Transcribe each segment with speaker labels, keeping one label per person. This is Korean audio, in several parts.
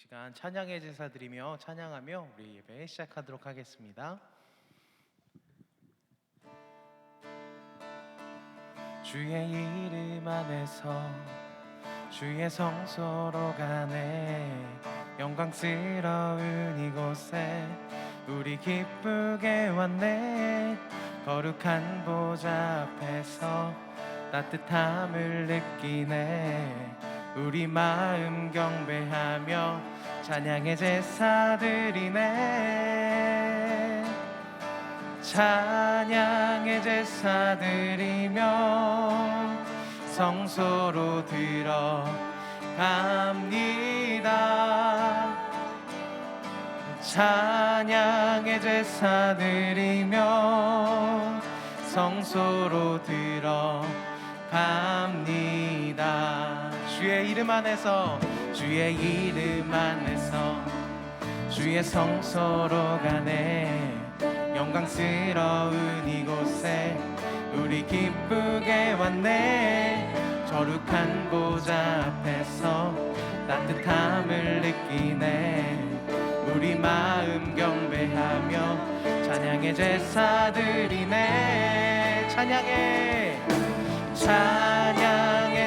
Speaker 1: 시간 찬양의 제사 드리며 찬양하며 우리 예배 시작하도록 하겠습니다. 주의 이름 안에서 주의 성소로 가네. 영광스러운 이곳에 우리 기쁘게 왔네. 거룩한 보좌 앞에서 따뜻함을 느끼네. 우리 마음 경배하며 찬양의 제사 드리네. 찬양의 제사 드리며 성소로 들어갑니다. 찬양의 제사 드리며 성소로 들어갑니다. 주의 이름 안에서 주의 이름 안에서 주의 성소로 가네. 영광스러운 이곳에 우리 기쁘게 왔네. 거룩한 보좌 앞에서 따뜻함을 느끼네. 우리 마음 경배하며 찬양의 제사 드리네. 찬양의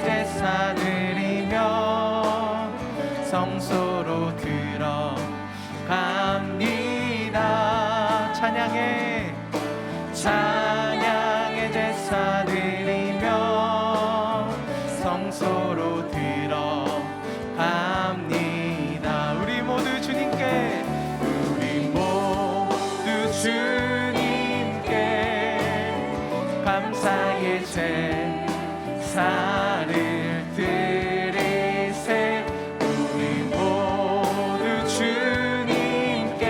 Speaker 1: 제사 드리며 성소로 들어갑니다. 찬양의 제사 드리며 성소로 들어갑니다. 우리 모두 주님께 감사의 제사를 드리세. 우리 모두 주님께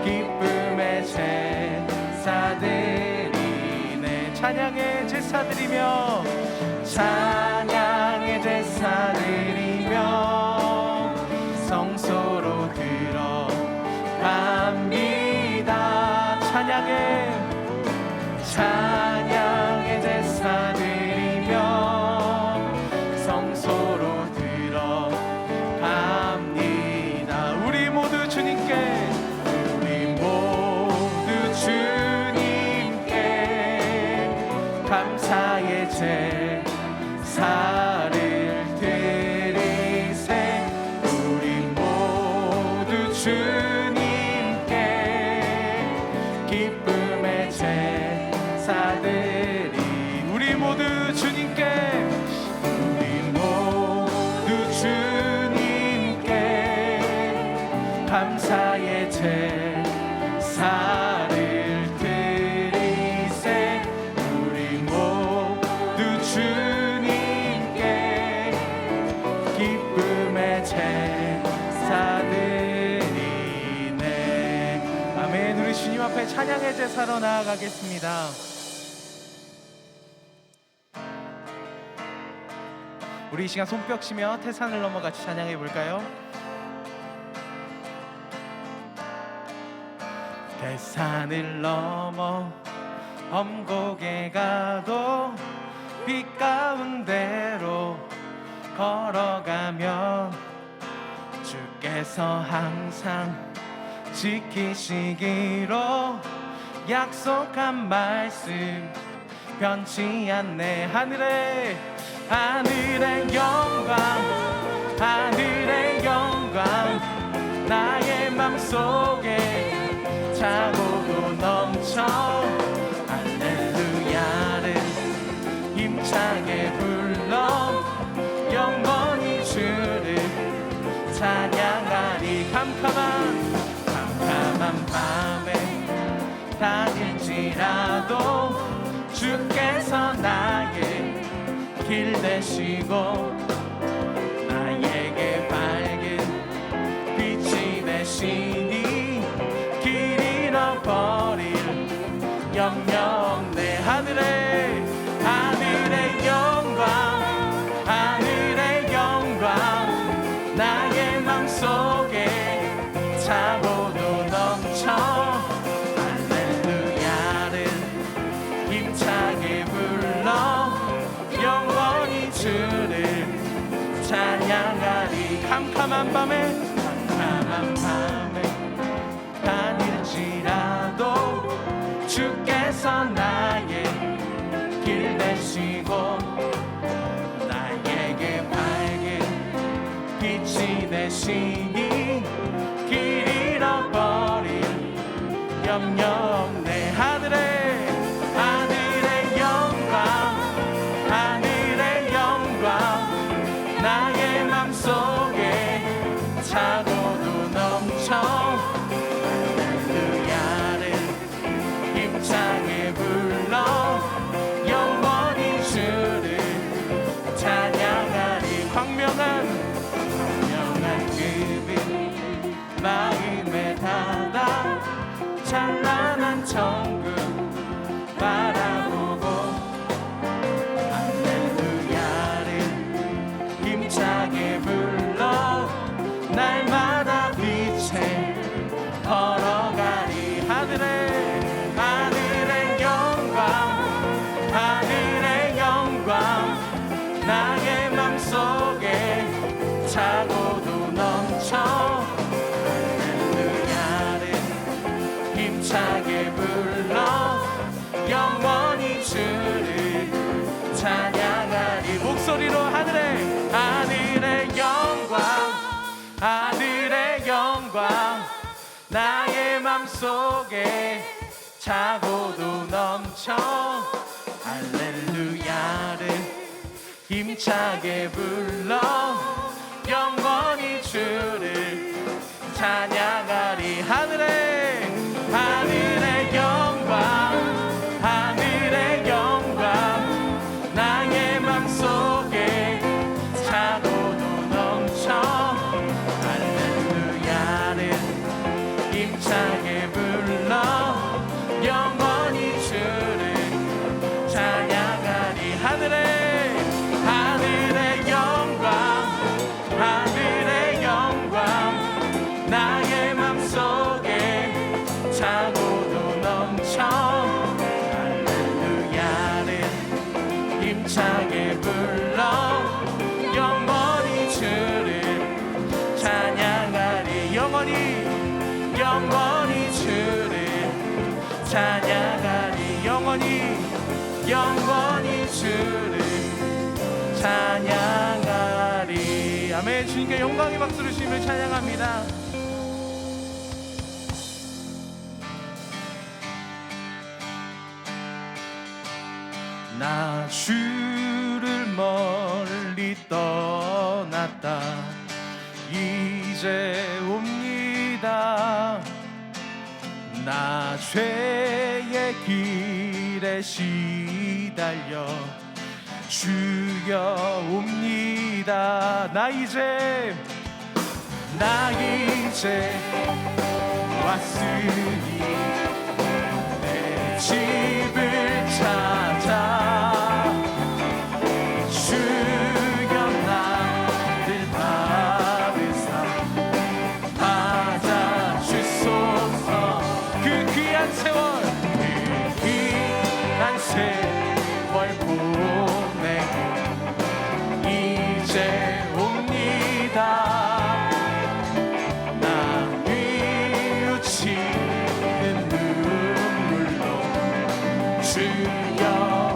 Speaker 1: 기쁨의 제사 드리네. 찬양의 제사 드리며 찬양의 제사 드리며 성소로 들어갑니다. 찬양의 제사 드리며 성소로 들어갑니다. 우리 모두 주님께 감사의 제사를 드리세. 우리 모두 주님께 기쁨의 제사 드리. 우리 모두 주님께 감사의 제사를 드리세. 우리 모두 주님께 기쁨의 제사 드리네. 아멘. 우리 주님 앞에 찬양의 제사로 나아가겠습니다. 우리 이 시간 손뼉 치며 태산을 넘어 같이 찬양해 볼까요? 태산을 넘어 엄곡에 가도 빛 가운데로 걸어가면 주께서 항상 지키시기로 약속한 말씀 변치 않네. 하늘의 영광 나의 맘속에 차고도 넘쳐. 할렐루야를 힘차게 불러 영원히 주를 찬양하리. 캄캄한 밤에 다닐지라도 주께서 나의 길 되시고 나에게 밝은 빛이 되시니 길 잃어버릴 염려 없네. 하늘의 영광 나의 맘속에 차고도 넘쳐. 할렐루야를 힘차게 불러 영원히 주를 찬양하리. 캄캄한 캄캄한 밤에 다닐지라도 주께서 나의 길 되시고 나에게 밝은 빛이 되시니 길 잃어버릴 염려 없네. 하늘의 영광 나의 맘속에 차고도 넘쳐 할렐루야를 힘차게 불러 영원히 주를 찬양하리. 광명한 그빛 마음에 닫아 찬란한 천국 바라보고 할렐루야를 힘차게 불러 날마다 빛에 걸어가리. 하늘의 영광 나의 맘속에 차고도 넘쳐 할렐루야를 힘차게 불러 영원히 주를 찬양하리. 목소리로 하늘의 영광 나의 맘속에 차고도 넘쳐 할렐루야를 힘차게 불러 영원히 주를 찬양하리. 하늘의 영광 나의 맘속에 차고도 넘쳐 할렐루야를 힘차게 불러 영원히 주를 찬양하리. 하늘의 영광 나의 맘속에 차고도 넘쳐 할렐루야를 힘차게 불러 영원히 주를 찬양하리. 영원히 주를 찬양하리. 영원히 주를 찬양하리. 아멘. 주님께 영광의 박수를 주님을 찬양합니다. 나 주를 멀리 떠났다 이제 옵니다. 나 죄의 길에 시달려 주여 옵니다. 나 이제 왔으니 내 집을 찾아 주여 나를 받으사 받아주소서. 그 귀한 세월 보내고 이제 옵니다. 나 뉘우치는 눈물로 주여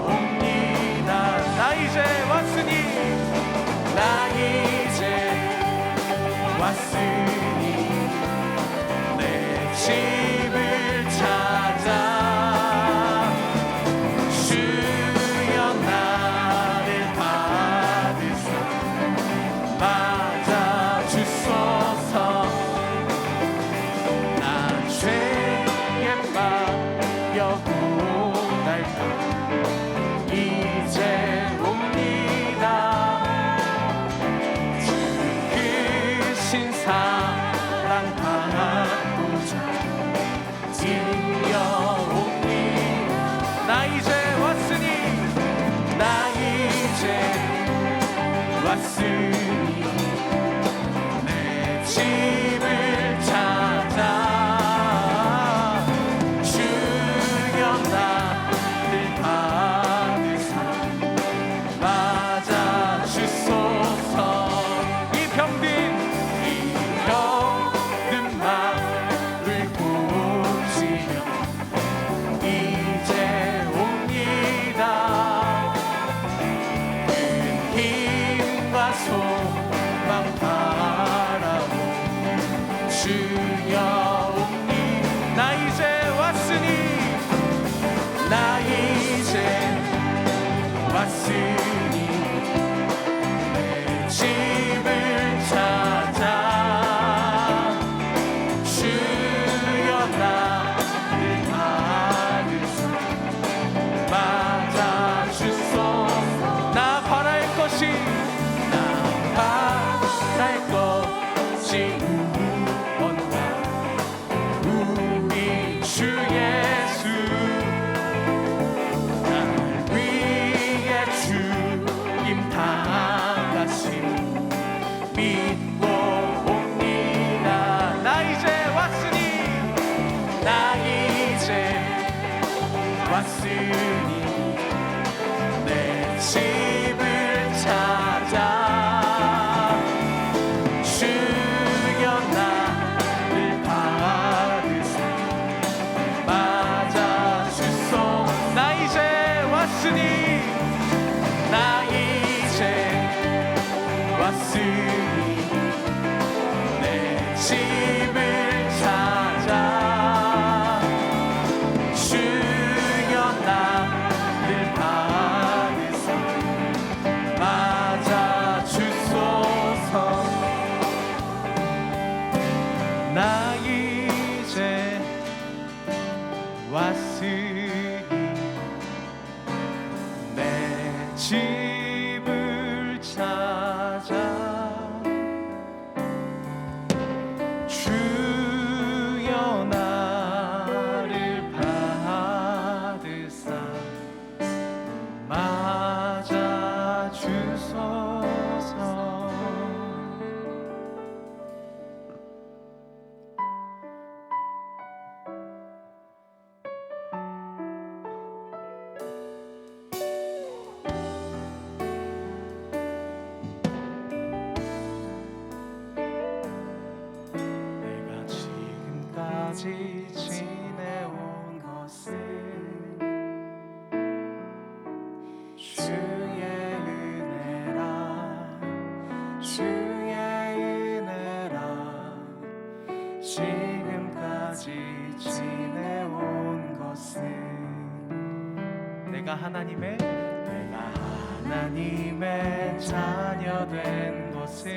Speaker 1: 옵니다. 나 이제 왔으니 내 집을 찾아 주여 나를 받으사 맞아주소서. 난 죄에 빠져 고달파 이제 옵니다. 크신 사랑 받고자 뛰어옵니다. 나 이제 왔으니 내 집을 찾아 주여 나를 받으사 맞아주소서. 이 병든 나 이제 왔으니 내 집을 찾아 주여 나를 받으사 맞아 주소서. 지금까지 지내온 것은 주의 은혜라 주의 은혜라. 지금까지 지내온 것은 내가 하나님의 자녀 된 것은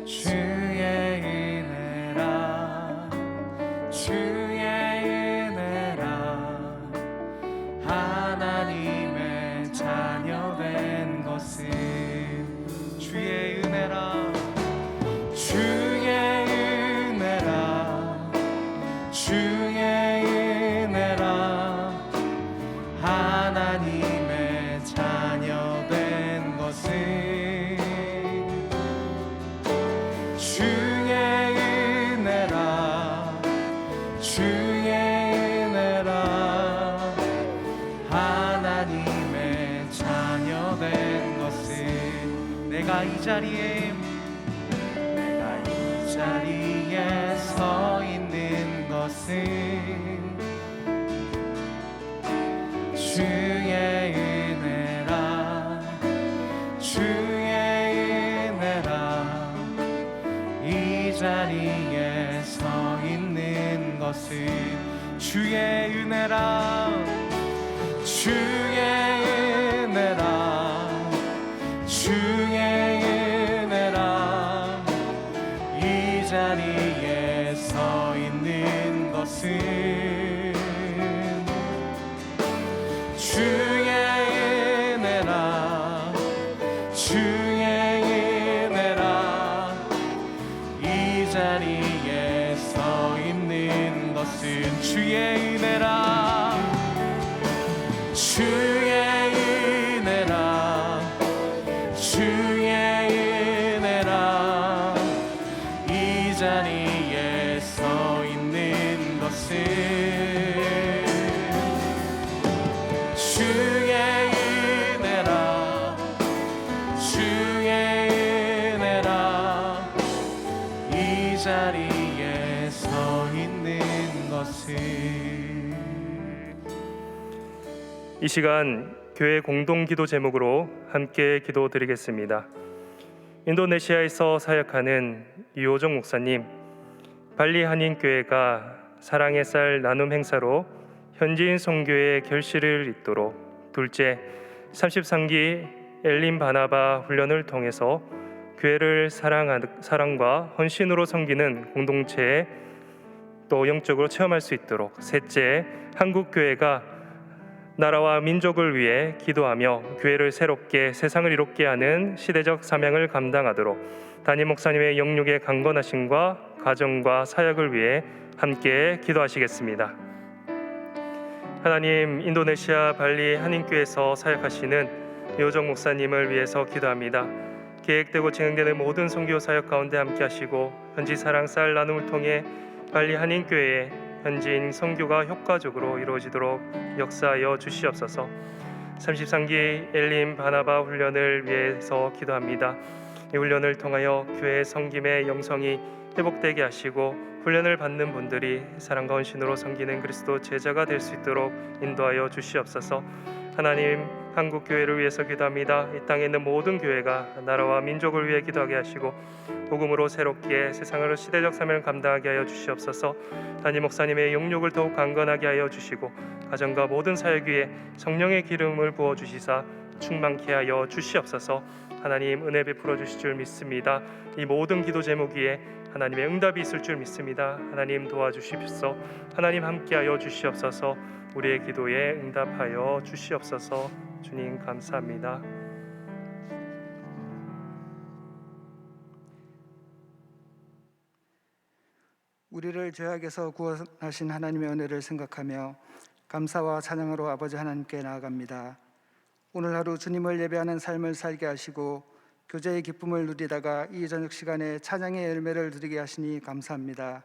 Speaker 1: 주의 은혜라 주의 은혜라. 하나님의 자녀 된 것은 주의 은혜라 주의 은혜라 주의 은혜라. 하나님의 자녀 된 것은 주의 은혜라 주의 은혜라. 하나님의 자녀 된 것은 내가 이 자리에 서 있는 것은 주의 은혜라 주의 은혜라. 이 자리에 서 있는 것은 주의 은혜라 주의 은혜라 주의 은혜라. 이 자리에 서 있는 것은 주의 은혜라 주의 은혜라. 이 자리에 서 있는 것은 주의 은혜라 주의 은혜라 주의 은혜라. 이 자리에 서 있는 것은 주의 은혜라 주의 은혜라. 이 자리에 서 있는 것은.
Speaker 2: 이 시간 교회 공동기도 제목으로 함께 기도드리겠습니다. 인도네시아에서 사역하는 이호정 목사님, 발리 한인교회가 사랑의 쌀 나눔 행사로 현지인 선교의 결실을 잇도록 둘째 33기 엘린 바나바 훈련을 통해서 교회를 사랑과 헌신으로 섬기는 공동체에 또 영적으로 체험할 수 있도록 셋째 한국교회가 나라와 민족을 위해 기도하며 교회를 새롭게 세상을 이롭게 하는 시대적 사명을 감당하도록 담임 목사님의 영육의 강건하심과 가정과 사역을 위해 함께 기도하시겠습니다. 하나님, 인도네시아 발리 한인교회에서 사역하시는 이호정 목사님을 위해서 기도합니다. 계획되고 진행되는 모든 선교 사역 가운데 함께 하시고 현지 사랑 쌀 나눔을 통해 발리 한인교회에 현지인 선교가 효과적으로 이루어지도록 역사하여 주시옵소서. 33기 엘림 바나바 훈련을 위해서 기도합니다. 이 훈련을 통하여 교회의 섬김의 영성이 회복되게 하시고 훈련을 받는 분들이 사랑과 헌신으로 섬기는 그리스도 제자가 될 수 있도록 인도하여 주시옵소서. 하나님, 한국 교회를 위해서 기도합니다. 이 땅에 있는 모든 교회가 나라와 민족을 위해 기도하게 하시고 복음으로 새롭게 세상으로 시대적 사명을 감당하게 하여 주시옵소서. 담임 목사님의 영육을 더욱 강건하게 하여 주시고 가정과 모든 사역 위에 성령의 기름을 부어 주시사 충만케 하여 주시옵소서. 하나님 은혜 베풀어 주실 줄 믿습니다. 이 모든 기도 제목 위에 하나님의 응답이 있을 줄 믿습니다. 하나님 도와주십시오. 하나님 함께하여 주시옵소서. 우리의 기도에 응답하여 주시옵소서. 주님 감사합니다.
Speaker 3: 우리를 죄악에서 구원하신 하나님의 은혜를 생각하며 감사와 찬양으로 아버지 하나님께 나아갑니다. 오늘 하루 주님을 예배하는 삶을 살게 하시고 교제의 기쁨을 누리다가 이 저녁 시간에 찬양의 열매를 누리게 하시니 감사합니다.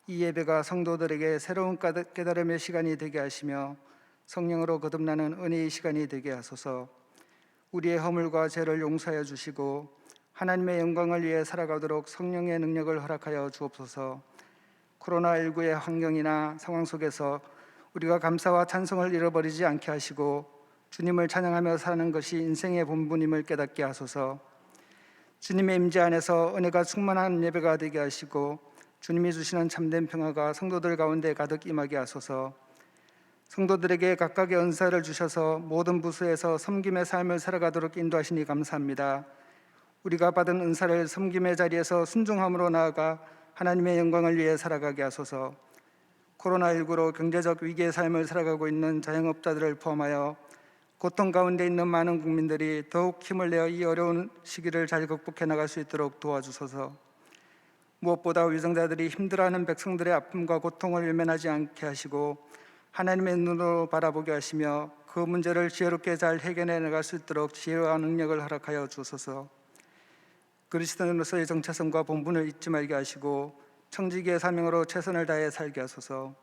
Speaker 3: 이 예배가 성도들에게 새로운 깨달음의 시간이 되게 하시며 성령으로 거듭나는 은혜의 시간이 되게 하소서. 우리의 허물과 죄를 용서하여 주시고 하나님의 영광을 위해 살아가도록 성령의 능력을 허락하여 주옵소서. 코로나19의 환경이나 상황 속에서 우리가 감사와 찬송을 잃어버리지 않게 하시고 주님을 찬양하며 사는 것이 인생의 본분임을 깨닫게 하소서. 주님의 임재 안에서 은혜가 충만한 예배가 되게 하시고 주님이 주시는 참된 평화가 성도들 가운데 가득 임하게 하소서. 성도들에게 각각의 은사를 주셔서 모든 부서에서 섬김의 삶을 살아가도록 인도하시니 감사합니다. 우리가 받은 은사를 섬김의 자리에서 순종함으로 나아가 하나님의 영광을 위해 살아가게 하소서. 코로나19로 경제적 위기의 삶을 살아가고 있는 자영업자들을 포함하여 고통 가운데 있는 많은 국민들이 더욱 힘을 내어 이 어려운 시기를 잘 극복해 나갈 수 있도록 도와주소서. 무엇보다 위정자들이 힘들어하는 백성들의 아픔과 고통을 외면하지 않게 하시고 하나님의 눈으로 바라보게 하시며 그 문제를 지혜롭게 잘 해결해 나갈 수 있도록 지혜와 능력을 허락하여 주소서. 그리스도인으로서의 정체성과 본분을 잊지 말게 하시고 청지기의 사명으로 최선을 다해 살게 하소서.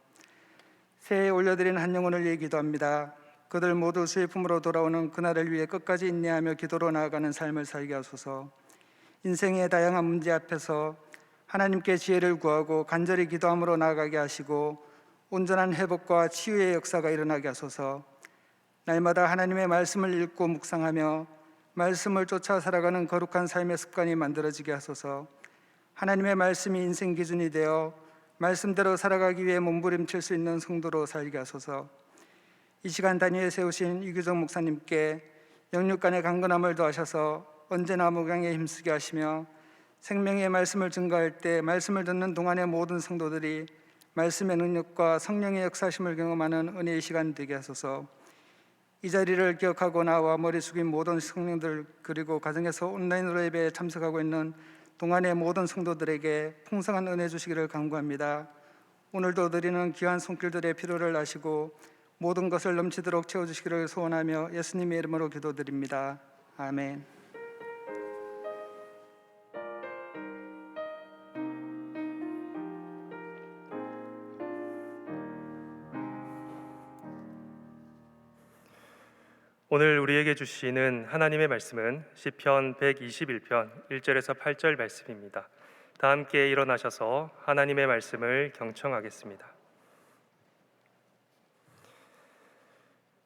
Speaker 3: 새해에 올려드린 한 영혼을 위해 기도합니다. 그들 모두 주의 품으로 돌아오는 그날을 위해 끝까지 인내하며 기도로 나아가는 삶을 살게 하소서. 인생의 다양한 문제 앞에서 하나님께 지혜를 구하고 간절히 기도함으로 나아가게 하시고 온전한 회복과 치유의 역사가 일어나게 하소서. 날마다 하나님의 말씀을 읽고 묵상하며 말씀을 쫓아 살아가는 거룩한 삶의 습관이 만들어지게 하소서. 하나님의 말씀이 인생 기준이 되어 말씀대로 살아가기 위해 몸부림칠 수 있는 성도로 살게 하소서. 이 시간 단위에 세우신 이규정 목사님께 영육간의 강건함을 더하셔서 언제나 목양에 힘쓰게 하시며 생명의 말씀을 증거할 때 말씀을 듣는 동안의 모든 성도들이 말씀의 능력과 성령의 역사심을 경험하는 은혜의 시간 되게 하소서. 이 자리를 기억하고 나와 머리 숙인 모든 성령들 그리고 가정에서 온라인으로 예배에 참석하고 있는 동안의 모든 성도들에게 풍성한 은혜 주시기를 간구합니다. 오늘도 드리는 귀한 손길들의 필요를 아시고 모든 것을 넘치도록 채워주시기를 소원하며 예수님의 이름으로 기도드립니다. 아멘.
Speaker 2: 오늘 우리에게 주시는 하나님의 말씀은 시편 121편 1절에서 8절 말씀입니다. 다 함께 일어나셔서 하나님의 말씀을 경청하겠습니다.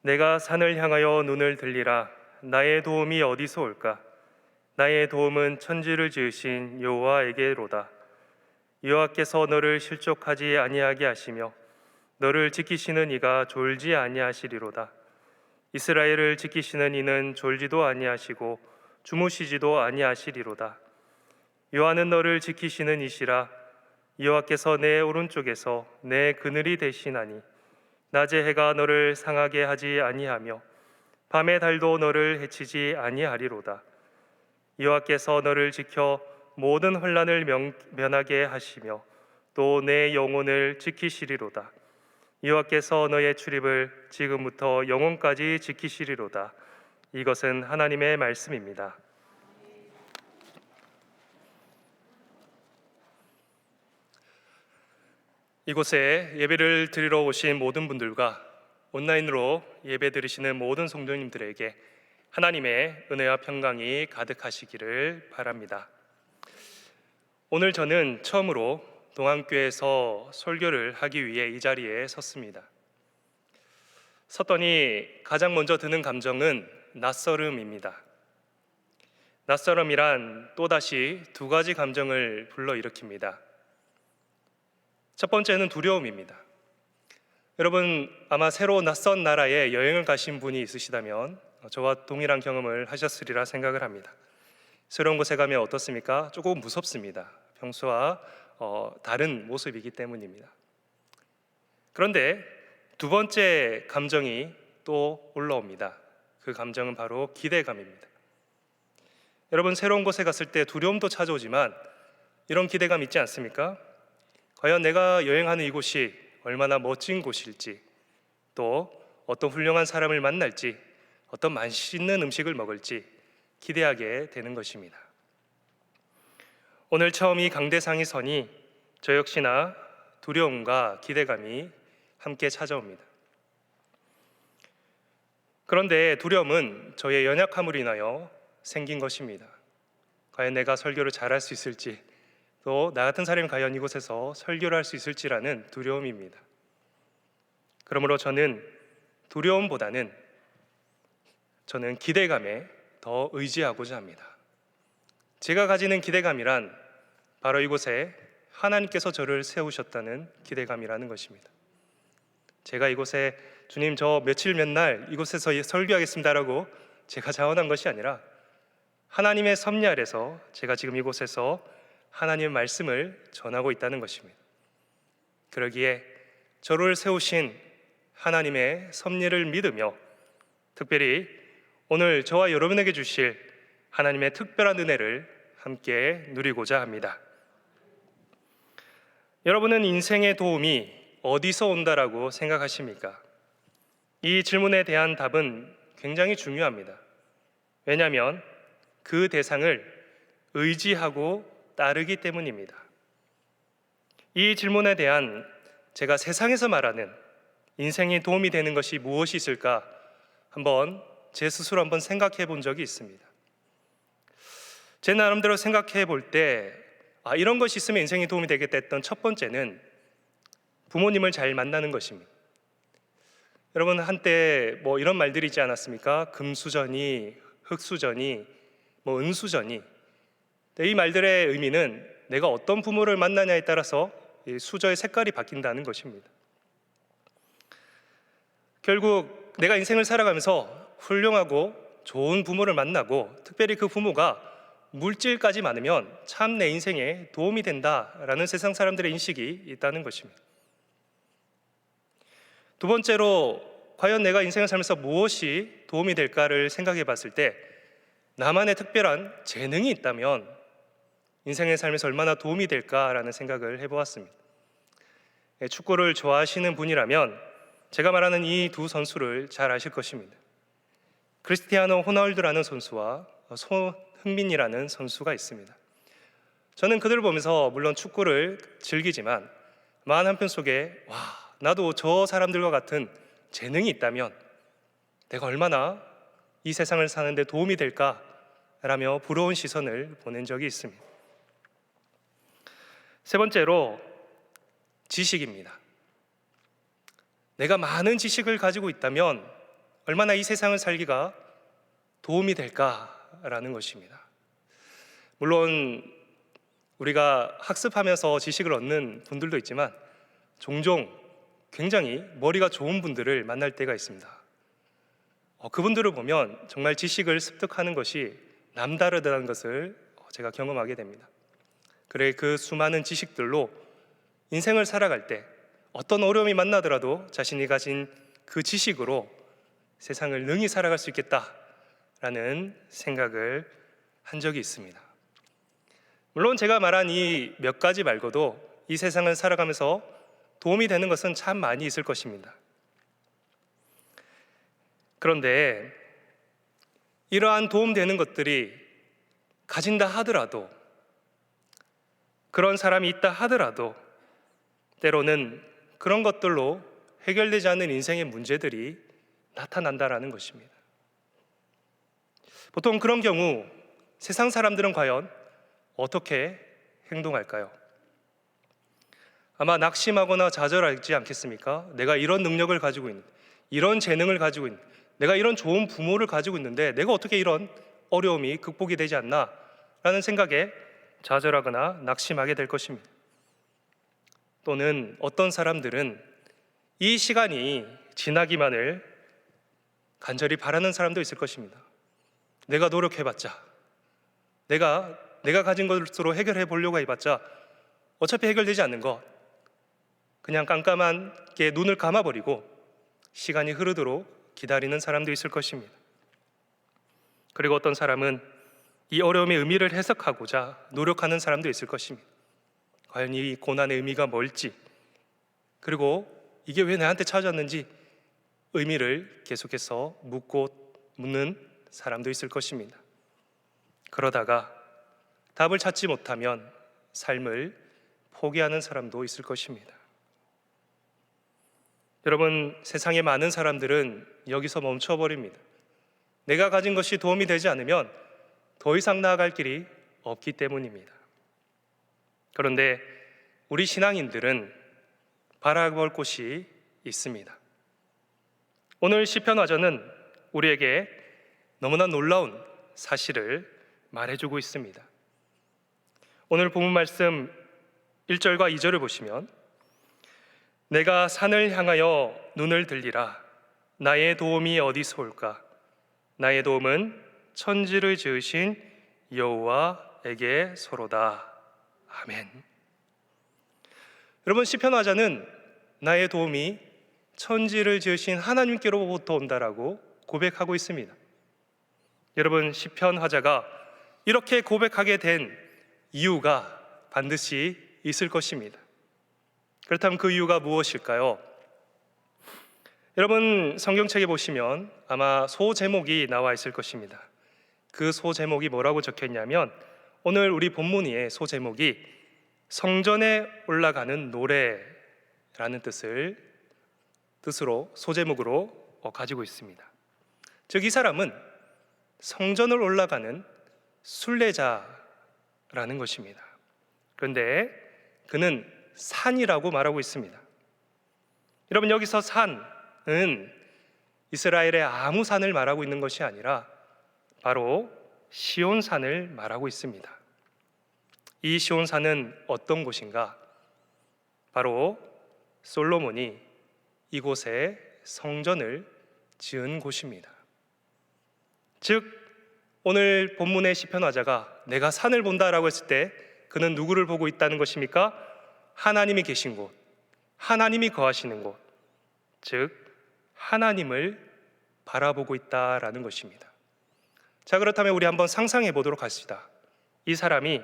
Speaker 2: 내가 산을 향하여 눈을 들리라. 나의 도움이 어디서 올까? 나의 도움은 천지를 지으신 여호와에게로다. 여호와께서 너를 실족하지 아니하게 하시며 너를 지키시는 이가 졸지 아니하시리로다. 이스라엘을 지키시는 이는 졸지도 아니하시고 주무시지도 아니하시리로다. 여호와는 너를 지키시는 이시라. 여호와께서 내 오른쪽에서 내 그늘이 되시나니 낮의 해가 너를 상하게 하지 아니하며 밤의 달도 너를 해치지 아니하리로다. 여호와께서 너를 지켜 모든 혼란을 면하게 하시며 또 내 영혼을 지키시리로다. 여호와께서 너의 출입을 지금부터 영원까지 지키시리로다. 이것은 하나님의 말씀입니다. 이곳에 예배를 드리러 오신 모든 분들과 온라인으로 예배 드리시는 모든 성도님들에게 하나님의 은혜와 평강이 가득하시기를 바랍니다. 오늘 저는 처음으로 동안교회에서 설교를 하기 위해 이 자리에 섰습니다. 섰더니 가장 먼저 드는 감정은 낯설음입니다. 낯설음이란 또다시 두 가지 감정을 불러일으킵니다. 첫 번째는 두려움입니다. 여러분 아마 새로 낯선 나라에 여행을 가신 분이 있으시다면 저와 동일한 경험을 하셨으리라 생각을 합니다. 새로운 곳에 가면 어떻습니까? 조금 무섭습니다. 평소와 다른 모습이기 때문입니다. 그런데 두 번째 감정이 또 올라옵니다. 그 감정은 바로 기대감입니다. 여러분, 새로운 곳에 갔을 때 두려움도 찾아오지만 이런 기대감 있지 않습니까? 과연 내가 여행하는 이곳이 얼마나 멋진 곳일지, 또 어떤 훌륭한 사람을 만날지, 어떤 맛있는 음식을 먹을지 기대하게 되는 것입니다. 오늘 처음 이 강대상이 서니 저 역시나 두려움과 기대감이 함께 찾아옵니다. 그런데 두려움은 저의 연약함으로 인하여 생긴 것입니다. 과연 내가 설교를 잘할 수 있을지, 또 나 같은 사람이 과연 이곳에서 설교를 할 수 있을지라는 두려움입니다. 그러므로 저는 두려움보다는 기대감에 더 의지하고자 합니다. 제가 가지는 기대감이란 바로 이곳에 하나님께서 저를 세우셨다는 기대감이라는 것입니다. 제가 이곳에 주님 저 며칠 몇 날 이곳에서 설교하겠습니다라고 제가 자원한 것이 아니라 하나님의 섭리 아래서 제가 지금 이곳에서 하나님의 말씀을 전하고 있다는 것입니다. 그러기에 저를 세우신 하나님의 섭리를 믿으며 특별히 오늘 저와 여러분에게 주실 하나님의 특별한 은혜를 함께 누리고자 합니다. 여러분은 인생의 도움이 어디서 온다라고 생각하십니까? 이 질문에 대한 답은 굉장히 중요합니다. 왜냐하면 그 대상을 의지하고 따르기 때문입니다. 이 질문에 대한 제가 세상에서 말하는 인생에 도움이 되는 것이 무엇이 있을까 제 스스로 한번 생각해 본 적이 있습니다. 제 나름대로 생각해 볼 때 이런 것이 있으면 인생에 도움이 되겠다 했던 첫 번째는 부모님을 잘 만나는 것입니다. 여러분, 한때 이런 말들이 있지 않았습니까? 금수저니 흙수저니 은수저니. 이 말들의 의미는 내가 어떤 부모를 만나냐에 따라서 이 수저의 색깔이 바뀐다는 것입니다. 결국 내가 인생을 살아가면서 훌륭하고 좋은 부모를 만나고 특별히 그 부모가 물질까지 많으면 참 내 인생에 도움이 된다라는 세상 사람들의 인식이 있다는 것입니다. 두 번째로 과연 내가 인생을 살면서 무엇이 도움이 될까를 생각해 봤을 때 나만의 특별한 재능이 있다면 인생을 살면서 얼마나 도움이 될까라는 생각을 해보았습니다. 축구를 좋아하시는 분이라면 제가 말하는 이 두 선수를 잘 아실 것입니다. 크리스티아노 호날두라는 선수와 손흥민이라는 선수가 있습니다. 저는 그들을 보면서 물론 축구를 즐기지만 마음 한편 속에 나도 저 사람들과 같은 재능이 있다면 내가 얼마나 이 세상을 사는데 도움이 될까라며 부러운 시선을 보낸 적이 있습니다. 세 번째로 지식입니다. 내가 많은 지식을 가지고 있다면 얼마나 이 세상을 살기가 도움이 될까라는 것입니다. 물론 우리가 학습하면서 지식을 얻는 분들도 있지만 종종 굉장히 머리가 좋은 분들을 만날 때가 있습니다. 그분들을 보면 정말 지식을 습득하는 것이 남다르다는 것을 제가 경험하게 됩니다. 그래 그 수많은 지식들로 인생을 살아갈 때 어떤 어려움이 만나더라도 자신이 가진 그 지식으로 세상을 능히 살아갈 수 있겠다라는 생각을 한 적이 있습니다. 물론 제가 말한 이 몇 가지 말고도 이 세상을 살아가면서 도움이 되는 것은 참 많이 있을 것입니다. 그런데 이러한 도움되는 것들이 가진다 하더라도, 그런 사람이 있다 하더라도 때로는 그런 것들로 해결되지 않는 인생의 문제들이 나타난다라는 것입니다. 보통 그런 경우 세상 사람들은 과연 어떻게 행동할까요? 아마 낙심하거나 좌절하지 않겠습니까? 내가 이런 능력을 가지고 있는, 이런 재능을 가지고 있는, 내가 이런 좋은 부모를 가지고 있는데 내가 어떻게 이런 어려움이 극복이 되지 않나 라는 생각에 좌절하거나 낙심하게 될 것입니다. 또는 어떤 사람들은 이 시간이 지나기만을 간절히 바라는 사람도 있을 것입니다. 내가 노력해봤자, 내가 가진 것으로 해결해 보려고 해봤자 어차피 해결되지 않는 것, 그냥 깜깜하게 눈을 감아버리고 시간이 흐르도록 기다리는 사람도 있을 것입니다. 그리고 어떤 사람은 이 어려움의 의미를 해석하고자 노력하는 사람도 있을 것입니다. 과연 이 고난의 의미가 뭘지, 그리고 이게 왜 나한테 찾아왔는지 의미를 계속해서 묻는 사람도 있을 것입니다. 그러다가 답을 찾지 못하면 삶을 포기하는 사람도 있을 것입니다. 여러분, 세상의 많은 사람들은 여기서 멈춰버립니다. 내가 가진 것이 도움이 되지 않으면 더 이상 나아갈 길이 없기 때문입니다. 그런데 우리 신앙인들은 바라볼 곳이 있습니다. 오늘 시편 화전은 우리에게 너무나 놀라운 사실을 말해주고 있습니다. 오늘 본문 말씀 1절과 2절을 보시면 내가 산을 향하여 눈을 들리라. 나의 도움이 어디서 올까? 나의 도움은 천지를 지으신 여호와에게서로다. 아멘. 여러분, 시편 화자는 나의 도움이 천지를 지으신 하나님께로부터 온다라고 고백하고 있습니다. 여러분, 시편 화자가 이렇게 고백하게 된 이유가 반드시 있을 것입니다. 그렇다면 그 이유가 무엇일까요? 여러분, 성경책에 보시면 아마 소제목이 나와 있을 것입니다. 그 소제목이 뭐라고 적혀있냐면 오늘 우리 본문 위에 소제목이 성전에 올라가는 노래라는 뜻으로 소제목으로 가지고 있습니다. 즉, 이 사람은 성전을 올라가는 순례자라는 것입니다. 그런데 그는 산이라고 말하고 있습니다. 여러분, 여기서 산은 이스라엘의 아무 산을 말하고 있는 것이 아니라 바로 시온산을 말하고 있습니다. 이 시온산은 어떤 곳인가? 바로 솔로몬이 이곳에 성전을 지은 곳입니다. 즉, 오늘 본문의 시편 화자가 내가 산을 본다라고 했을 때 그는 누구를 보고 있다는 것입니까? 하나님이 계신 곳, 하나님이 거하시는 곳, 즉 하나님을 바라보고 있다라는 것입니다. 자, 그렇다면 우리 한번 상상해 보도록 합시다. 이 사람이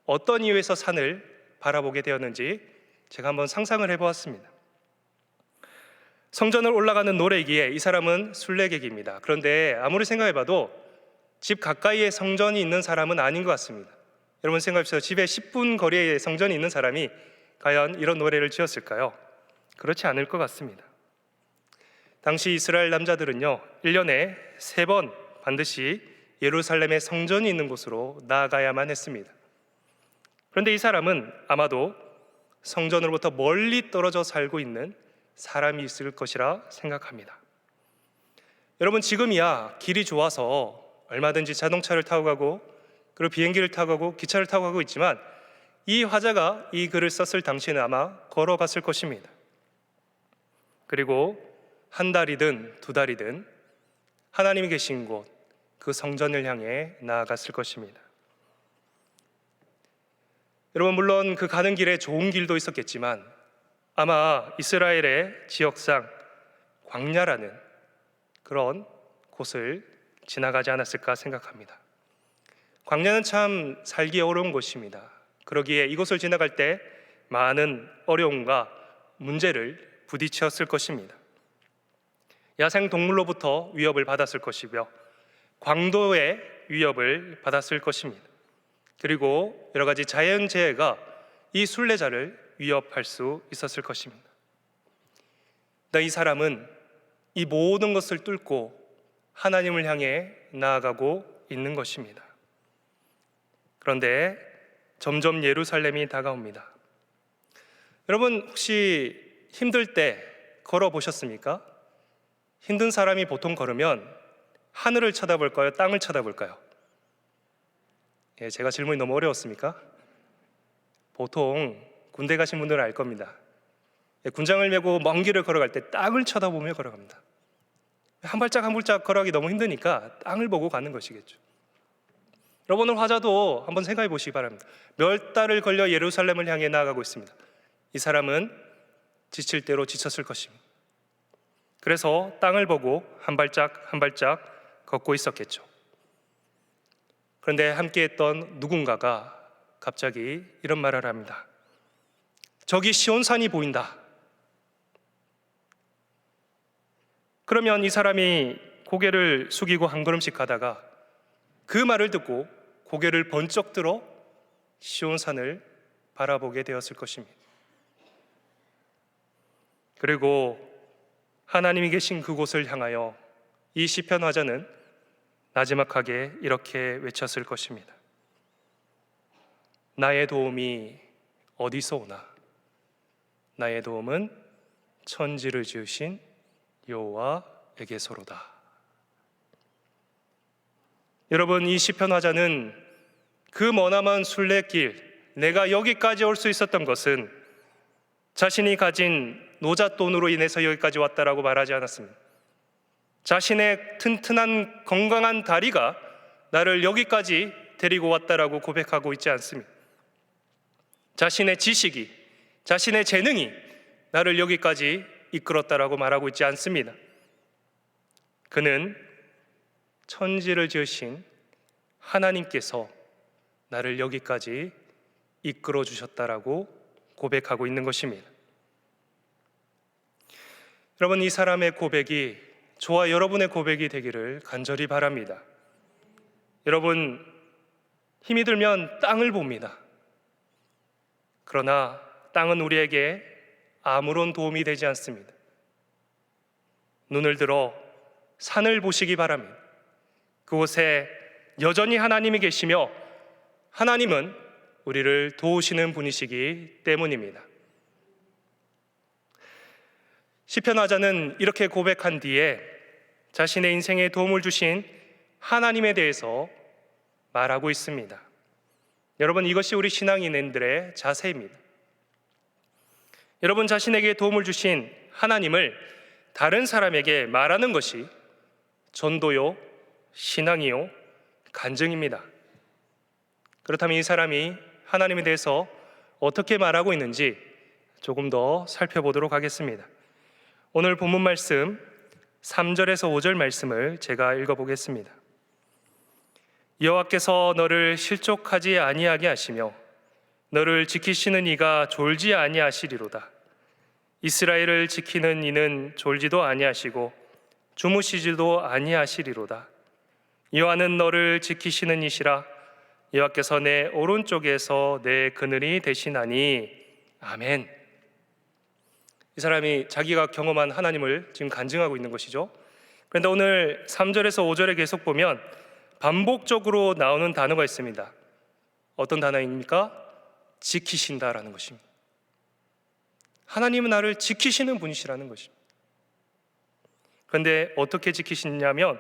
Speaker 2: 어떤 이유에서 산을 바라보게 되었는지 제가 한번 상상을 해보았습니다. 성전을 올라가는 노래이기에 이 사람은 순례객입니다. 그런데 아무리 생각해봐도 집 가까이에 성전이 있는 사람은 아닌 것 같습니다. 여러분, 생각해보세요. 집에 10분 거리에 성전이 있는 사람이 과연 이런 노래를 지었을까요? 그렇지 않을 것 같습니다. 당시 이스라엘 남자들은요, 1년에 3번 반드시 예루살렘의 성전이 있는 곳으로 나아가야만 했습니다. 그런데 이 사람은 아마도 성전으로부터 멀리 떨어져 살고 있는 사람이 있을 것이라 생각합니다. 여러분, 지금이야 길이 좋아서 얼마든지 자동차를 타고 가고 그리고 비행기를 타고 가고 기차를 타고 가고 있지만 이 화자가 이 글을 썼을 당시에는 아마 걸어갔을 것입니다. 그리고 한 달이든 두 달이든 하나님이 계신 곳, 그 성전을 향해 나아갔을 것입니다. 여러분, 물론 그 가는 길에 좋은 길도 있었겠지만 아마 이스라엘의 지역상 광야라는 그런 곳을 지나가지 않았을까 생각합니다. 광야는 참 살기 어려운 곳입니다. 그러기에 이곳을 지나갈 때 많은 어려움과 문제를 부딪혔을 것입니다. 야생 동물로부터 위협을 받았을 것이고요, 광도의 위협을 받았을 것입니다. 그리고 여러 가지 자연재해가 이 순례자를 위협할 수 있었을 것입니다. 이 사람은 이 모든 것을 뚫고 하나님을 향해 나아가고 있는 것입니다. 그런데 점점 예루살렘이 다가옵니다. 여러분, 혹시 힘들 때 걸어보셨습니까? 힘든 사람이 보통 걸으면 하늘을 쳐다볼까요? 땅을 쳐다볼까요? 제가 질문이 너무 어려웠습니까? 보통 군대 가신 분들은 알 겁니다. 군장을 메고 먼 길을 걸어갈 때 땅을 쳐다보며 걸어갑니다. 한 발짝 한 발짝 걸어가기 너무 힘드니까 땅을 보고 가는 것이겠죠. 여러분, 오늘 화자도 한번 생각해 보시기 바랍니다. 몇 달을 걸려 예루살렘을 향해 나아가고 있습니다. 이 사람은 지칠 대로 지쳤을 것입니다. 그래서 땅을 보고 한 발짝 한 발짝 걷고 있었겠죠. 그런데 함께했던 누군가가 갑자기 이런 말을 합니다. 저기 시온산이 보인다. 그러면 이 사람이 고개를 숙이고 한 걸음씩 가다가 그 말을 듣고 고개를 번쩍 들어 시온산을 바라보게 되었을 것입니다. 그리고 하나님이 계신 그곳을 향하여 이 시편 화자는 나지막하게 이렇게 외쳤을 것입니다. 나의 도움이 어디서 오나? 나의 도움은 천지를 지으신 여호와에게서로다. 여러분, 이 시편 화자는 그 머나먼 순례길, 내가 여기까지 올 수 있었던 것은 자신이 가진 노잣돈으로 인해서 여기까지 왔다라고 말하지 않았습니다. 자신의 튼튼한 건강한 다리가 나를 여기까지 데리고 왔다라고 고백하고 있지 않습니다. 자신의 지식이, 자신의 재능이 나를 여기까지 이끌었다라고 말하고 있지 않습니다. 그는 천지를 지으신 하나님께서 나를 여기까지 이끌어 주셨다라고 고백하고 있는 것입니다. 여러분, 이 사람의 고백이 저와 여러분의 고백이 되기를 간절히 바랍니다. 여러분, 힘이 들면 땅을 봅니다. 그러나 땅은 우리에게 아무런 도움이 되지 않습니다. 눈을 들어 산을 보시기 바랍니다. 그곳에 여전히 하나님이 계시며 하나님은 우리를 도우시는 분이시기 때문입니다. 시편 화자는 이렇게 고백한 뒤에 자신의 인생에 도움을 주신 하나님에 대해서 말하고 있습니다. 여러분, 이것이 우리 신앙인들의 자세입니다. 여러분, 자신에게 도움을 주신 하나님을 다른 사람에게 말하는 것이 전도요, 신앙이요, 간증입니다. 그렇다면 이 사람이 하나님에 대해서 어떻게 말하고 있는지 조금 더 살펴보도록 하겠습니다. 오늘 본문 말씀 3절에서 5절 말씀을 제가 읽어보겠습니다. 여호와께서 너를 실족하지 아니하게 하시며 너를 지키시는 이가 졸지 아니하시리로다. 이스라엘을 지키는 이는 졸지도 아니하시고 주무시지도 아니하시리로다. 여호와는 너를 지키시는 이시라. 여호와께서 내 오른쪽에서 내 그늘이 되시나니. 아멘. 이 사람이 자기가 경험한 하나님을 지금 간증하고 있는 것이죠. 그런데 오늘 3절에서 5절에 계속 보면 반복적으로 나오는 단어가 있습니다. 어떤 단어입니까? 지키신다라는 것입니다. 하나님은 나를 지키시는 분이시라는 것입니다. 그런데 어떻게 지키시냐면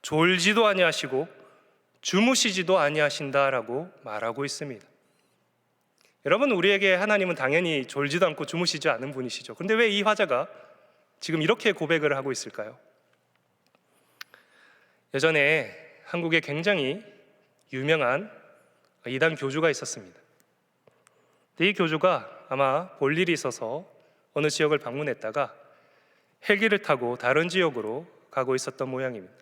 Speaker 2: 졸지도 아니하시고 주무시지도 아니하신다라고 말하고 있습니다. 여러분, 우리에게 하나님은 당연히 졸지도 않고 주무시지 않은 분이시죠. 그런데 왜 이 화자가 지금 이렇게 고백을 하고 있을까요? 예전에 한국에 굉장히 유명한 이단 교주가 있었습니다. 이 교주가 아마 볼 일이 있어서 어느 지역을 방문했다가 헬기를 타고 다른 지역으로 가고 있었던 모양입니다.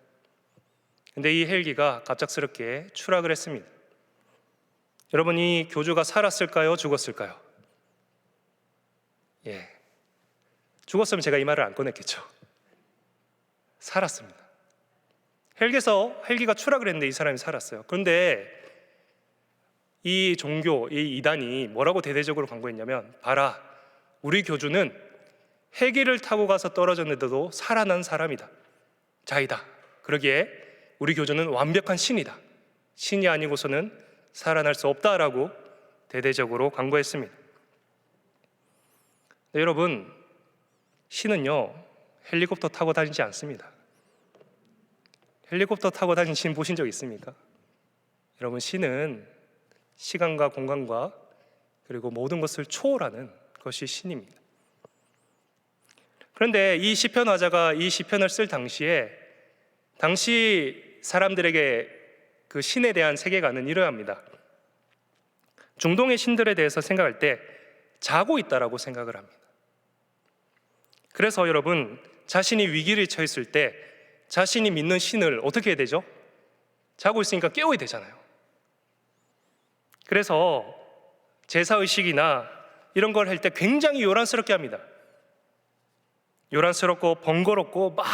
Speaker 2: 근데 이 헬기가 갑작스럽게 추락을 했습니다. 여러분, 이 교주가 살았을까요? 죽었을까요? 죽었으면 제가 이 말을 안 꺼냈겠죠. 살았습니다. 헬기가 추락을 했는데 이 사람이 살았어요. 그런데 이 종교, 이 이단이 뭐라고 대대적으로 광고했냐면, 봐라, 우리 교주는 헬기를 타고 가서 떨어졌는데도 살아난 사람이다, 자이다. 그러기에 우리 교주는 완벽한 신이다. 신이 아니고서는 살아날 수 없다라고 대대적으로 광고했습니다. 네, 여러분, 신은요 헬리콥터 타고 다니지 않습니다. 헬리콥터 타고 다니는 신 보신 적 있습니까? 여러분, 신은 시간과 공간과 그리고 모든 것을 초월하는 것이 신입니다. 그런데 이 시편 화자가 이 시편을 쓸 당시에 당시 사람들에게 그 신에 대한 세계관은 이러합니다. 중동의 신들에 대해서 생각할 때 자고 있다라고 생각을 합니다. 그래서 여러분, 자신이 위기를 처했을 때 자신이 믿는 신을 어떻게 해야 되죠? 자고 있으니까 깨워야 되잖아요. 그래서 제사의식이나 이런 걸 할 때 굉장히 요란스럽게 합니다. 요란스럽고 번거롭고 막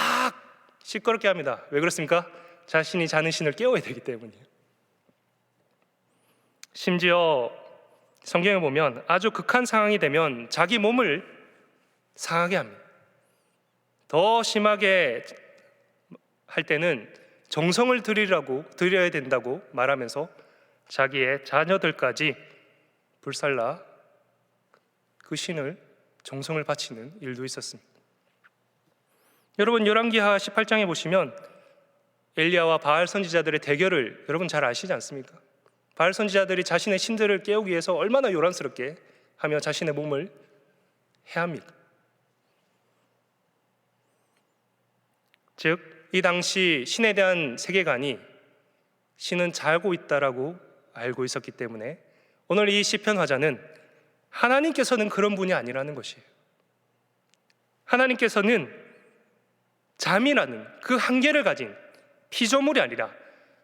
Speaker 2: 시끄럽게 합니다. 왜 그렇습니까? 자신이 자는 신을 깨워야 되기 때문이에요. 심지어 성경에 보면 아주 극한 상황이 되면 자기 몸을 상하게 합니다. 더 심하게 할 때는 정성을 드려야 된다고 말하면서 자기의 자녀들까지 불살라 그 신을 정성을 바치는 일도 있었습니다. 여러분, 열왕기하 18장에 보시면 엘리야와 바알 선지자들의 대결을 여러분 잘 아시지 않습니까? 바알 선지자들이 자신의 신들을 깨우기 위해서 얼마나 요란스럽게 하며 자신의 몸을 해합니까? 즉, 이 당시 신에 대한 세계관이 신은 자고 있다라고 알고 있었기 때문에 오늘 이 시편 화자는 하나님께서는 그런 분이 아니라는 것이에요. 하나님께서는 잠이라는 그 한계를 가진 피조물이 아니라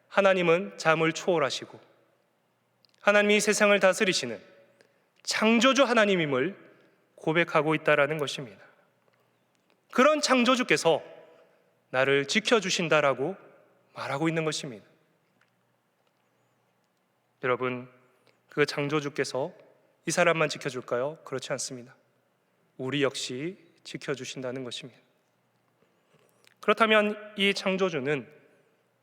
Speaker 2: 하나님은 잠을 초월하시고 하나님이 세상을 다스리시는 창조주 하나님임을 고백하고 있다라는 것입니다. 그런 창조주께서 나를 지켜주신다라고 말하고 있는 것입니다. 여러분, 그 창조주께서 이 사람만 지켜줄까요? 그렇지 않습니다. 우리 역시 지켜주신다는 것입니다. 그렇다면 이 창조주는,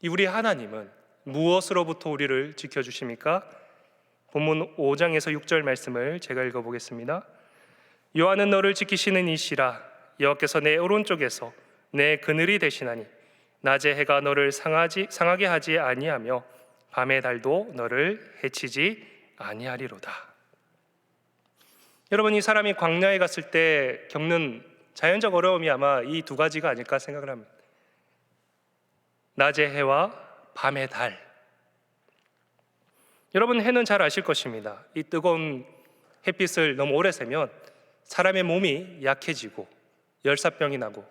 Speaker 2: 이 우리 하나님은 무엇으로부터 우리를 지켜주십니까? 본문 5장에서 6절 말씀을 제가 읽어보겠습니다. 여호와는 너를 지키시는 이시라. 여호와께서 내 오른쪽에서 내 그늘이 되시나니 낮에 해가 너를 상하게 하지 아니하며 밤의 달도 너를 해치지 아니하리로다. 여러분, 이 사람이 광야에 갔을 때 겪는 자연적 어려움이 아마 이 두 가지가 아닐까 생각을 합니다. 낮의 해와 밤의 달. 여러분, 해는 잘 아실 것입니다. 이 뜨거운 햇빛을 너무 오래 쐬면 사람의 몸이 약해지고 열사병이 나고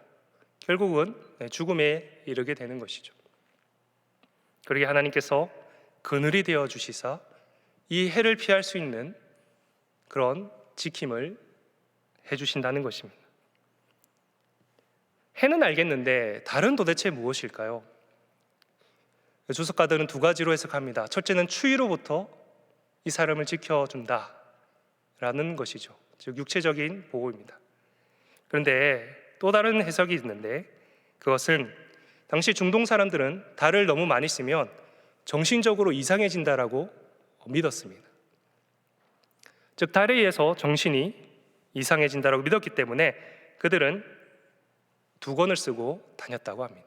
Speaker 2: 결국은 죽음에 이르게 되는 것이죠. 그러기에 하나님께서 그늘이 되어 주시사 이 해를 피할 수 있는 그런 지킴을 해주신다는 것입니다. 해는 알겠는데 달은 도대체 무엇일까요? 주석가들은 두 가지로 해석합니다. 첫째는 추위로부터 이 사람을 지켜준다 라는 것이죠. 즉 육체적인 보호입니다. 그런데 또 다른 해석이 있는데, 그것은 당시 중동 사람들은 달을 너무 많이 쓰면 정신적으로 이상해진다라고 믿었습니다. 즉 달에 의해서 정신이 이상해진다라고 믿었기 때문에 그들은 두건을 쓰고 다녔다고 합니다.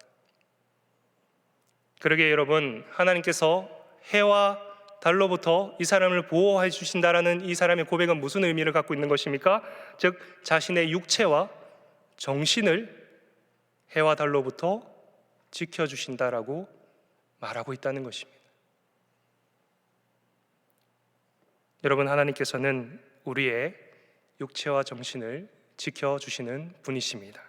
Speaker 2: 그러기에 여러분, 하나님께서 해와 달로부터 이 사람을 보호해 주신다라는 이 사람의 고백은 무슨 의미를 갖고 있는 것입니까? 즉 자신의 육체와 정신을 해와 달로부터 지켜주신다라고 말하고 있다는 것입니다. 여러분, 하나님께서는 우리의 육체와 정신을 지켜주시는 분이십니다.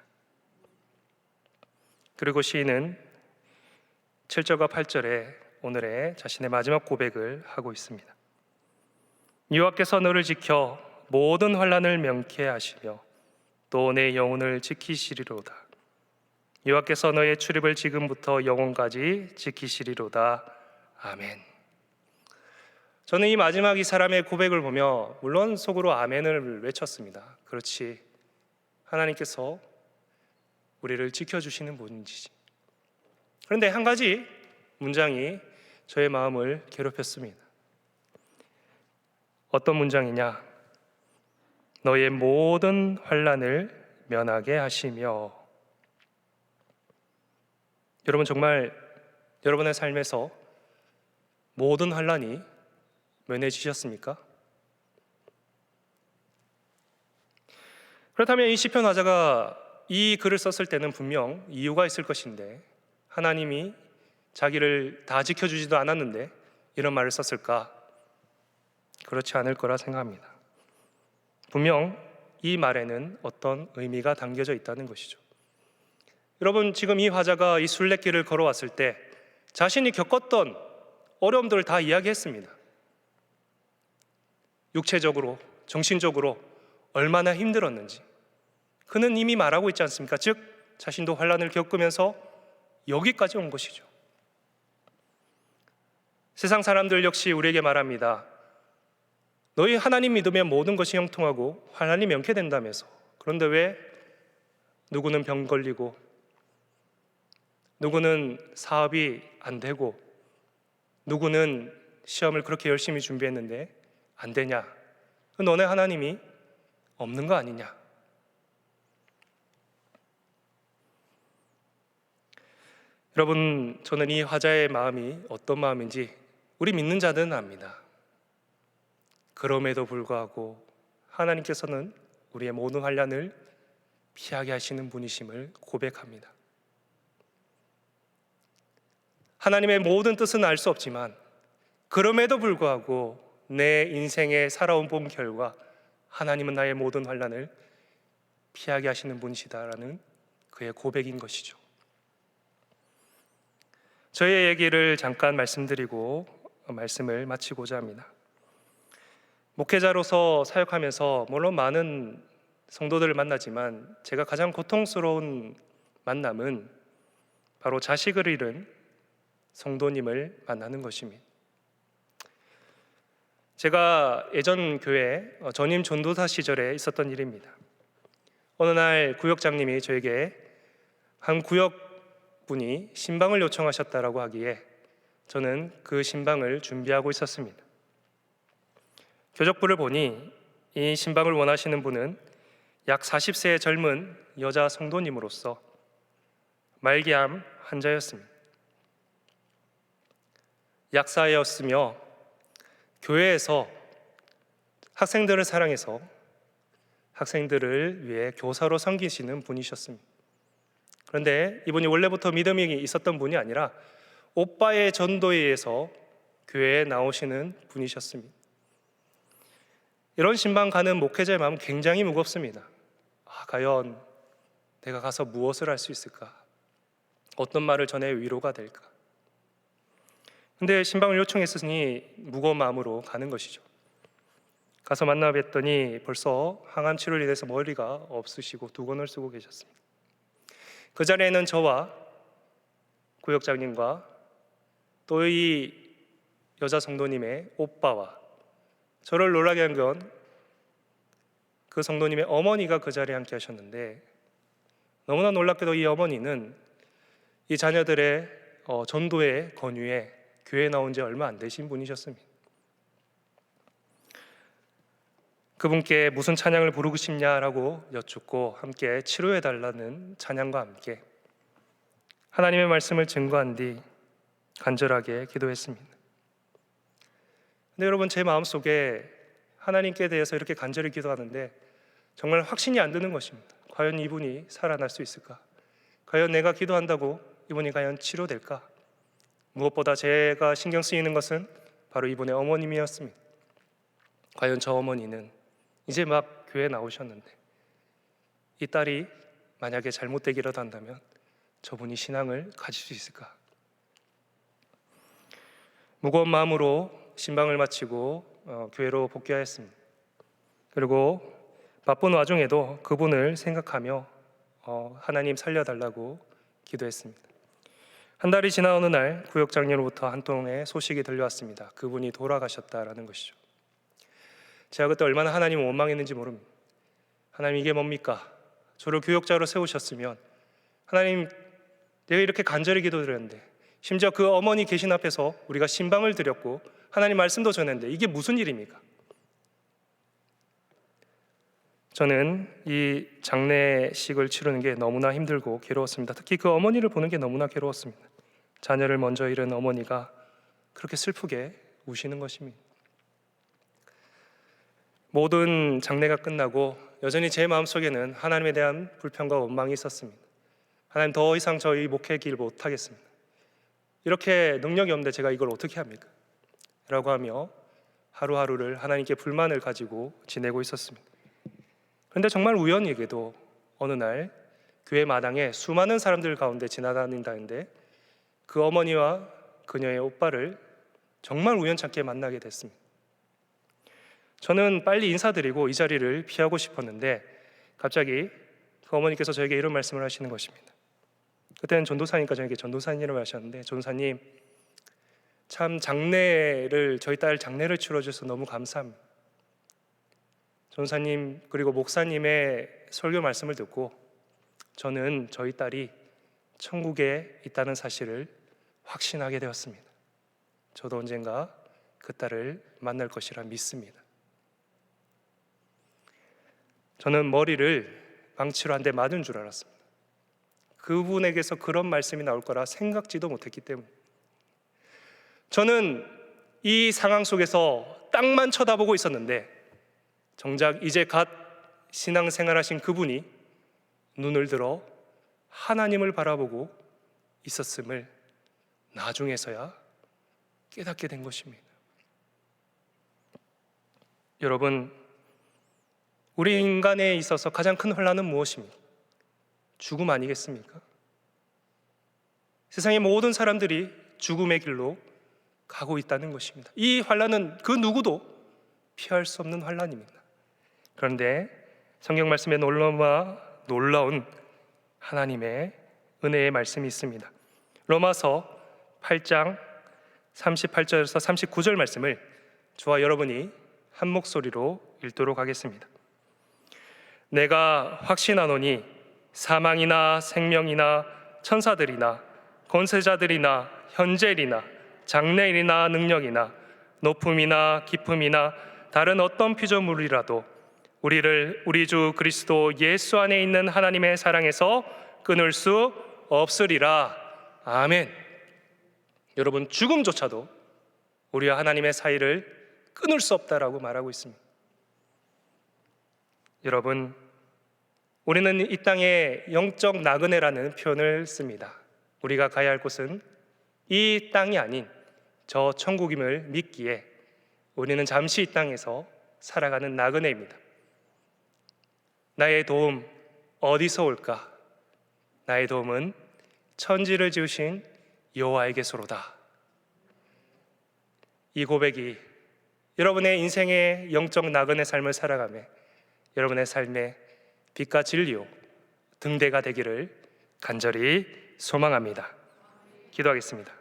Speaker 2: 그리고 시인은 7절과 8절에 오늘의 자신의 마지막 고백을 하고 있습니다. 여호와께서 너를 지켜 모든 환난을 명케 하시며 또 내 영혼을 지키시리로다. 여호와께서 너의 출입을 지금부터 영원까지 지키시리로다. 아멘. 저는 이 마지막 이 사람의 고백을 보며 물론 속으로 아멘을 외쳤습니다. 그렇지, 하나님께서 우리를 지켜주시는 분이지. 그런데 한 가지 문장이 저의 마음을 괴롭혔습니다. 어떤 문장이냐? 너의 모든 환난을 면하게 하시며. 여러분, 정말 여러분의 삶에서 모든 환난이 면해지셨습니까? 그렇다면 이 시편 화자가 이 글을 썼을 때는 분명 이유가 있을 것인데 하나님이 자기를 다 지켜주지도 않았는데 이런 말을 썼을까? 그렇지 않을 거라 생각합니다. 분명 이 말에는 어떤 의미가 담겨져 있다는 것이죠. 여러분, 지금 이 화자가 이 순례길을 걸어왔을 때 자신이 겪었던 어려움들을 다 이야기했습니다. 육체적으로, 정신적으로 얼마나 힘들었는지 그는 이미 말하고 있지 않습니까? 즉, 자신도 환난을 겪으면서 여기까지 온 것이죠. 세상 사람들 역시 우리에게 말합니다. 너희 하나님 믿으면 모든 것이 형통하고 환난이 면케된다면서. 그런데 왜 누구는 병 걸리고 누구는 사업이 안 되고 누구는 시험을 그렇게 열심히 준비했는데 안 되냐? 너네 하나님이 없는 거 아니냐? 여러분, 저는 이 화자의 마음이 어떤 마음인지 우리 믿는 자들은 압니다. 그럼에도 불구하고 하나님께서는 우리의 모든 환난을 피하게 하시는 분이심을 고백합니다. 하나님의 모든 뜻은 알 수 없지만 그럼에도 불구하고 내 인생에 살아온 본 결과 하나님은 나의 모든 환난을 피하게 하시는 분이시다라는 그의 고백인 것이죠. 저의 얘기를 잠깐 말씀드리고 말씀을 마치고자 합니다. 목회자로서 사역하면서 물론 많은 성도들을 만나지만 제가 가장 고통스러운 만남은 바로 자식을 잃은 성도님을 만나는 것입니다. 제가 예전 교회 전임 전도사 시절에 있었던 일입니다. 어느 날 구역장님이 저에게 한 구역분이 신방을 요청하셨다라고 하기에 저는 그 신방을 준비하고 있었습니다. 교적부를 보니 이 신방을 원하시는 분은 약 40세의 젊은 여자 성도님으로서 말기암 환자였습니다. 약사였으며 교회에서 학생들을 사랑해서 학생들을 위해 교사로 섬기시는 분이셨습니다. 그런데 이분이 원래부터 믿음이 있었던 분이 아니라 오빠의 전도에 의해서 교회에 나오시는 분이셨습니다. 이런 신방 가는 목회자의 마음은 굉장히 무겁습니다. 과연 내가 가서 무엇을 할 수 있을까? 어떤 말을 전해 위로가 될까? 근데 신방을 요청했으니 무거운 마음으로 가는 것이죠. 가서 만나 뵀더니 벌써 항암 치료를 인해서 머리가 없으시고 두건을 쓰고 계셨습니다. 그 자리에는 저와 구역장님과 또 이 여자 성도님의 오빠와 저를 놀라게 한 건 그 성도님의 어머니가 그 자리에 함께 하셨는데 너무나 놀랍게도 이 어머니는 이 자녀들의 전도의 권유에 교회에 나온 지 얼마 안 되신 분이셨습니다. 그분께 무슨 찬양을 부르고 싶냐라고 여쭙고 함께 치료해달라는 찬양과 함께 하나님의 말씀을 증거한 뒤 간절하게 기도했습니다. 근데 여러분, 제 마음속에 하나님께 대해서 이렇게 간절히 기도하는데 정말 확신이 안 드는 것입니다. 과연 이분이 살아날 수 있을까? 과연 내가 기도한다고 이분이 과연 치료될까? 무엇보다 제가 신경 쓰이는 것은 바로 이분의 어머님이었습니다. 과연 저 어머니는 이제 막 교회에 나오셨는데 이 딸이 만약에 잘못되기라도 한다면 저분이 신앙을 가질 수 있을까? 무거운 마음으로 신방을 마치고 교회로 복귀하였습니다. 그리고 바쁜 와중에도 그분을 생각하며 하나님 살려달라고 기도했습니다. 한 달이 지나 어느 날 구역장로로부터 한 통의 소식이 들려왔습니다. 그분이 돌아가셨다라는 것이죠. 제가 그때 얼마나 하나님을 원망했는지 모릅니다. 하나님, 이게 뭡니까? 저를 교역자로 세우셨으면 하나님, 내가 이렇게 간절히 기도드렸는데 심지어 그 어머니 계신 앞에서 우리가 신방을 드렸고 하나님 말씀도 전했는데 이게 무슨 일입니까? 저는 이 장례식을 치르는 게 너무나 힘들고 괴로웠습니다. 특히 그 어머니를 보는 게 너무나 괴로웠습니다. 자녀를 먼저 잃은 어머니가 그렇게 슬프게 우시는 것입니다. 모든 장례가 끝나고 여전히 제 마음속에는 하나님에 대한 불평과 원망이 있었습니다. 하나님, 더 이상 저희 목회 길 못하겠습니다. 이렇게 능력이 없는데 제가 이걸 어떻게 합니까? 라고 하며 하루하루를 하나님께 불만을 가지고 지내고 있었습니다. 그런데 정말 우연히게도 어느 날 교회 마당에 수많은 사람들 가운데 지나다닌다는데 그 어머니와 그녀의 오빠를 정말 우연찮게 만나게 됐습니다. 저는 빨리 인사드리고 이 자리를 피하고 싶었는데 갑자기 그 어머니께서 저에게 이런 말씀을 하시는 것입니다. 그때는 전도사니까 저에게 전도사님이라고 하셨는데, 전도사님, 참 저희 딸 장례를 치러주셔서 너무 감사합니다. 전도사님 그리고 목사님의 설교 말씀을 듣고 저는 저희 딸이 천국에 있다는 사실을 확신하게 되었습니다. 저도 언젠가 그 딸을 만날 것이라 믿습니다. 저는 머리를 망치로 한 대 맞은 줄 알았습니다. 그분에게서 그런 말씀이 나올 거라 생각지도 못했기 때문에 저는 이 상황 속에서 땅만 쳐다보고 있었는데 정작 이제 갓 신앙생활하신 그분이 눈을 들어 하나님을 바라보고 있었음을 나중에서야 깨닫게 된 것입니다. 여러분, 우리 인간에 있어서 가장 큰 혼란은 무엇입니까? 죽음 아니겠습니까? 세상의 모든 사람들이 죽음의 길로 가고 있다는 것입니다. 이 환란은 그 누구도 피할 수 없는 환란입니다. 그런데 성경 말씀에 놀라운 하나님의 은혜의 말씀이 있습니다. 로마서 8장 38절에서 39절 말씀을 저와 여러분이 한 목소리로 읽도록 하겠습니다. 내가 확신하노니 사망이나 생명이나 천사들이나 권세자들이나 현재일이나 장래일이나 능력이나 높음이나 깊음이나 다른 어떤 피조물이라도 우리를 우리 주 그리스도 예수 안에 있는 하나님의 사랑에서 끊을 수 없으리라. 아멘. 여러분, 죽음조차도 우리와 하나님의 사이를 끊을 수 없다라고 말하고 있습니다. 여러분, 우리는 이 땅에 영적 나그네라는 표현을 씁니다. 우리가 가야 할 곳은 이 땅이 아닌 저 천국임을 믿기에 우리는 잠시 이 땅에서 살아가는 나그네입니다. 나의 도움 어디서 올까? 나의 도움은 천지를 지으신 여호와에게서로다. 이 고백이 여러분의 인생의 영적 나그네 삶을 살아가며 여러분의 삶에 빛과 진리요 등대가 되기를 간절히 소망합니다. 기도하겠습니다.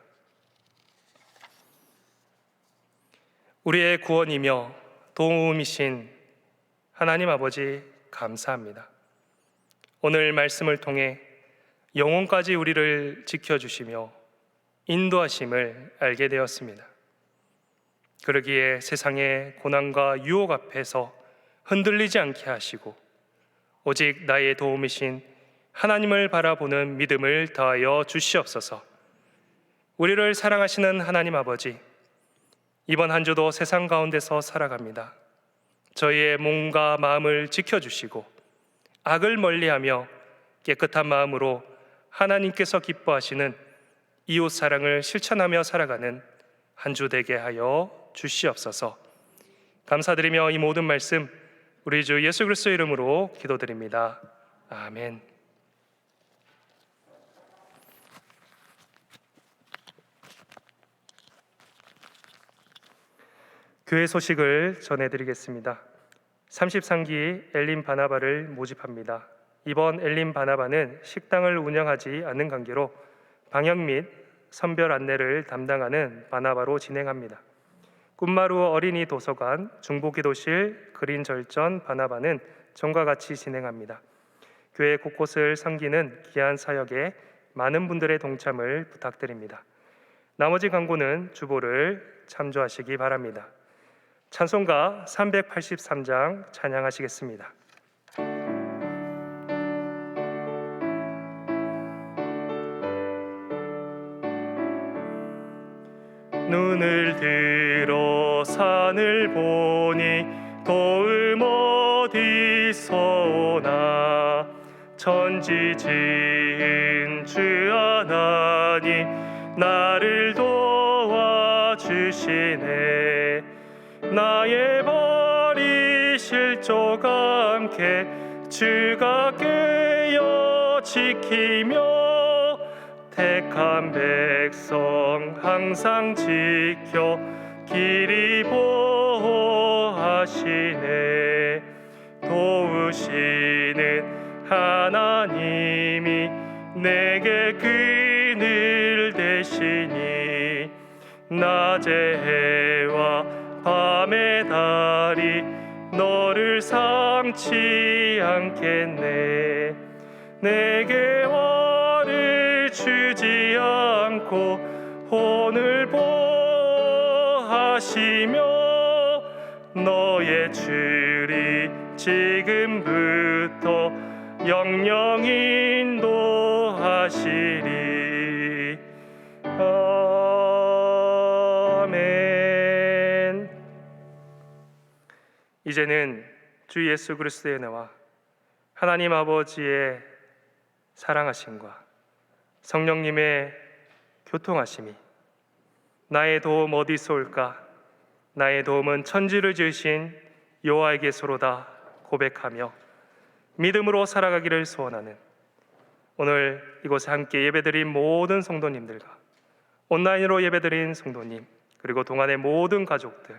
Speaker 2: 우리의 구원이며 도움이신 하나님 아버지, 감사합니다. 오늘 말씀을 통해 영혼까지 우리를 지켜주시며 인도하심을 알게 되었습니다. 그러기에 세상의 고난과 유혹 앞에서 흔들리지 않게 하시고 오직 나의 도움이신 하나님을 바라보는 믿음을 더하여 주시옵소서. 우리를 사랑하시는 하나님 아버지, 이번 한 주도 세상 가운데서 살아갑니다. 저희의 몸과 마음을 지켜주시고 악을 멀리하며 깨끗한 마음으로 하나님께서 기뻐하시는 이웃 사랑을 실천하며 살아가는 한 주 되게 하여 주시옵소서. 감사드리며 이 모든 말씀 우리 주 예수 그리스도 이름으로 기도드립니다. 아멘. 교회 소식을 전해드리겠습니다. 33기 엘림 바나바를 모집합니다. 이번 엘림 바나바는 식당을 운영하지 않는 관계로 방역 및 선별 안내를 담당하는 바나바로 진행합니다. 꿈마루 어린이 도서관, 중보기도실, 그린절전 바나바는 전과 같이 진행합니다. 교회 곳곳을 섬기는 귀한 사역에 많은 분들의 동참을 부탁드립니다. 나머지 광고는 주보를 참조하시기 바랍니다. 찬송가 383장 찬양하시겠습니다. 눈을 들어 산을 보니 도움 어디서 위에서나 천지 지은 주 하나님 나를 도와주시네. 나의 발이 실족과 함께 주가 깨어 지키며 택한 백성 항상 지켜 길이 보호하시네. 도우시는 하나님이 내게 그늘 되시니 낮의 해와 밤의 달이 너를 삼지 않겠네. 내게 화를 주지 않고 혼을 보호하시며 너의 줄이 지금부터 영영 인도하시리. 아멘. 이제는 주 예수 그리스도의 은혜와 하나님 아버지의 사랑하심과 성령님의 교통하심이 나의 도움 어디서 올까? 나의 도움은 천지를 지으신 여호와에게서로다 고백하며 믿음으로 살아가기를 소원하는 오늘 이곳에 함께 예배드린 모든 성도님들과 온라인으로 예배드린 성도님 그리고 동안의 모든 가족들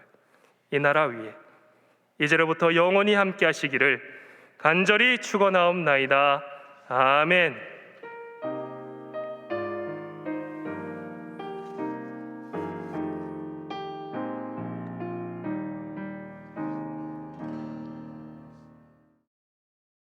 Speaker 2: 이 나라 위에 이제로부터 영원히 함께 하시기를 간절히 축원하옵나이다. 아멘.